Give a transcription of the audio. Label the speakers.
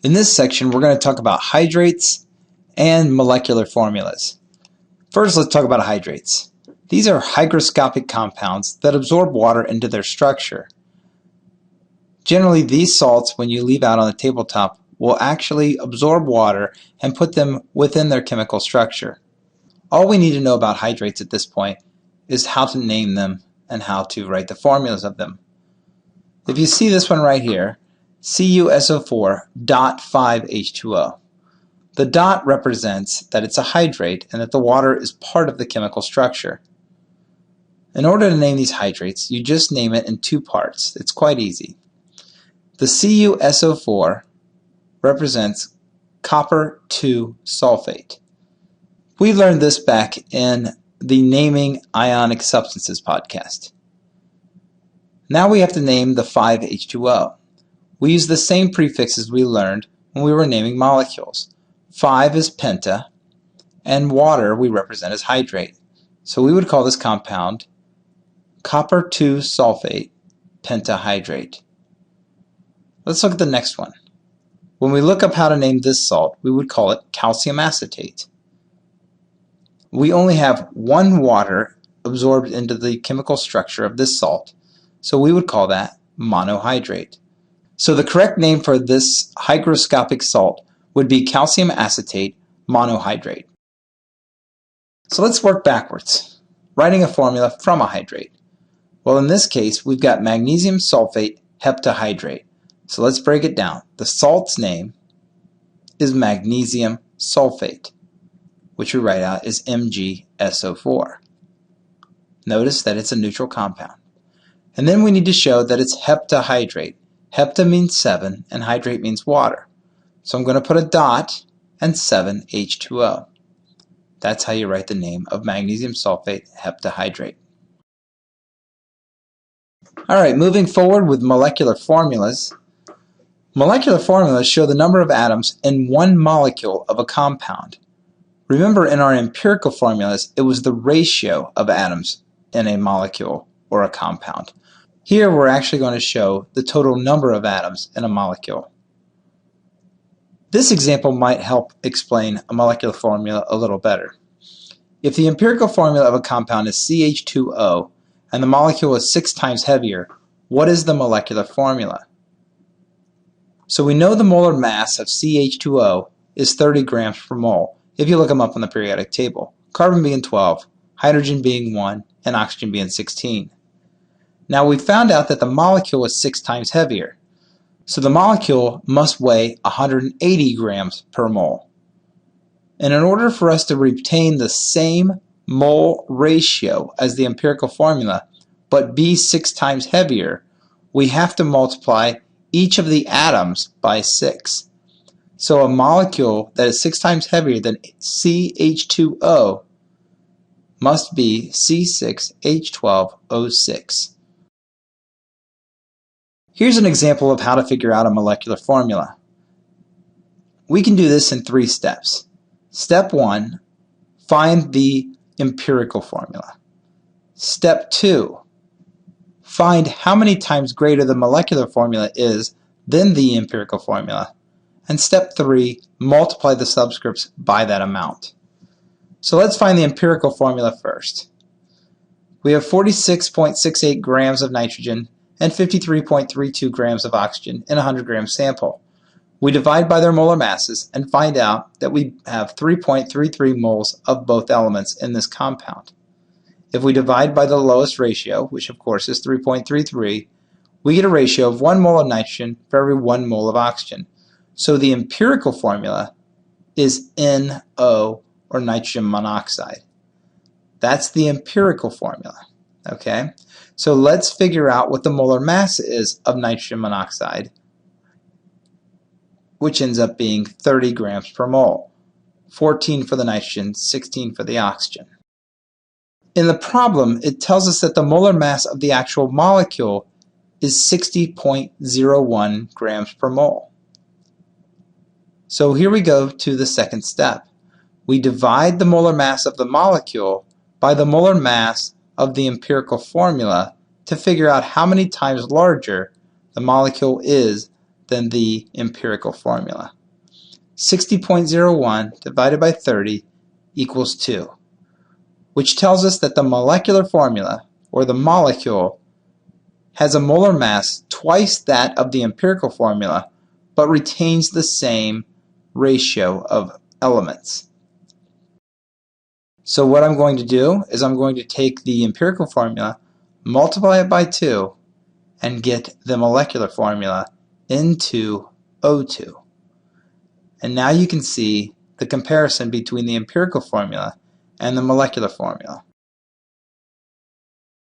Speaker 1: In this section, we're going to talk about hydrates and molecular formulas. First, let's talk about hydrates. These are hygroscopic compounds that absorb water into their structure. Generally, these salts, when you leave out on the tabletop, will actually absorb water and put them within their chemical structure. All we need to know about hydrates at this point is how to name them and how to write the formulas of them. If you see this one right here, CuSO4 dot 5H2O. The dot represents that it's a hydrate and that the water is part of the chemical structure. In order to name these hydrates, you just name it in two parts. It's quite easy. The CuSO4 represents copper 2 sulfate. We learned this back in the Naming Ionic Substances podcast. Now we have to name the 5H2O. We use the same prefixes we learned when we were naming molecules. 5 is penta, and water we represent as hydrate. So we would call this compound copper 2 sulfate pentahydrate. Let's look at the next one. When we look up how to name this salt, we would call it calcium acetate. We only have one water absorbed into the chemical structure of this salt, so we would call that monohydrate. So the correct name for this hygroscopic salt would be calcium acetate monohydrate. So let's work backwards, writing a formula from a hydrate. Well, in this case, we've got magnesium sulfate heptahydrate. So let's break it down. The salt's name is magnesium sulfate, which we write out as MgSO4. Notice that it's a neutral compound. And then we need to show that it's heptahydrate. Hepta means 7 and hydrate means water. So I'm going to put a dot and 7H2O. That's how you write the name of magnesium sulfate heptahydrate. Alright, moving forward with molecular formulas. Molecular formulas show the number of atoms in one molecule of a compound. Remember, in our empirical formulas, it was the ratio of atoms in a molecule or a compound. Here we're actually going to show the total number of atoms in a molecule. This example might help explain a molecular formula a little better. If the empirical formula of a compound is CH2O and the molecule is 6 times heavier, what is the molecular formula? So we know the molar mass of CH2O is 30 grams per mole if you look them up on the periodic table, carbon being 12, hydrogen being 1, and oxygen being 16. Now we found out that the molecule is 6 times heavier, so the molecule must weigh 180 grams per mole. And in order for us to retain the same mole ratio as the empirical formula, but be 6 times heavier, we have to multiply each of the atoms by 6. So a molecule that is 6 times heavier than CH2O must be C6H12O6. Here's an example of how to figure out a molecular formula. We can do this in 3 steps. Step 1, find the empirical formula. Step 2, find how many times greater the molecular formula is than the empirical formula. And step 3, multiply the subscripts by that amount. So let's find the empirical formula first. We have 46.68 grams of nitrogen and 53.32 grams of oxygen in a 100-gram sample. We divide by their molar masses and find out that we have 3.33 moles of both elements in this compound. If we divide by the lowest ratio, which of course is 3.33, we get a ratio of 1 mole of nitrogen for every 1 mole of oxygen. So the empirical formula is NO, or nitrogen monoxide. That's the empirical formula. Okay? So let's figure out what the molar mass is of nitrogen monoxide, which ends up being 30 grams per mole. 14 for the nitrogen, 16 for the oxygen. In the problem, it tells us that the molar mass of the actual molecule is 60.01 grams per mole. So here we go to the second step. We divide the molar mass of the molecule by the molar mass of the empirical formula to figure out how many times larger the molecule is than the empirical formula. 60.01 divided by 30 equals 2, which tells us that the molecular formula, or the molecule, has a molar mass twice that of the empirical formula, but retains the same ratio of elements. So what I'm going to do is I'm going to take the empirical formula, multiply it by 2, and get the molecular formula into O2. And now you can see the comparison between the empirical formula and the molecular formula.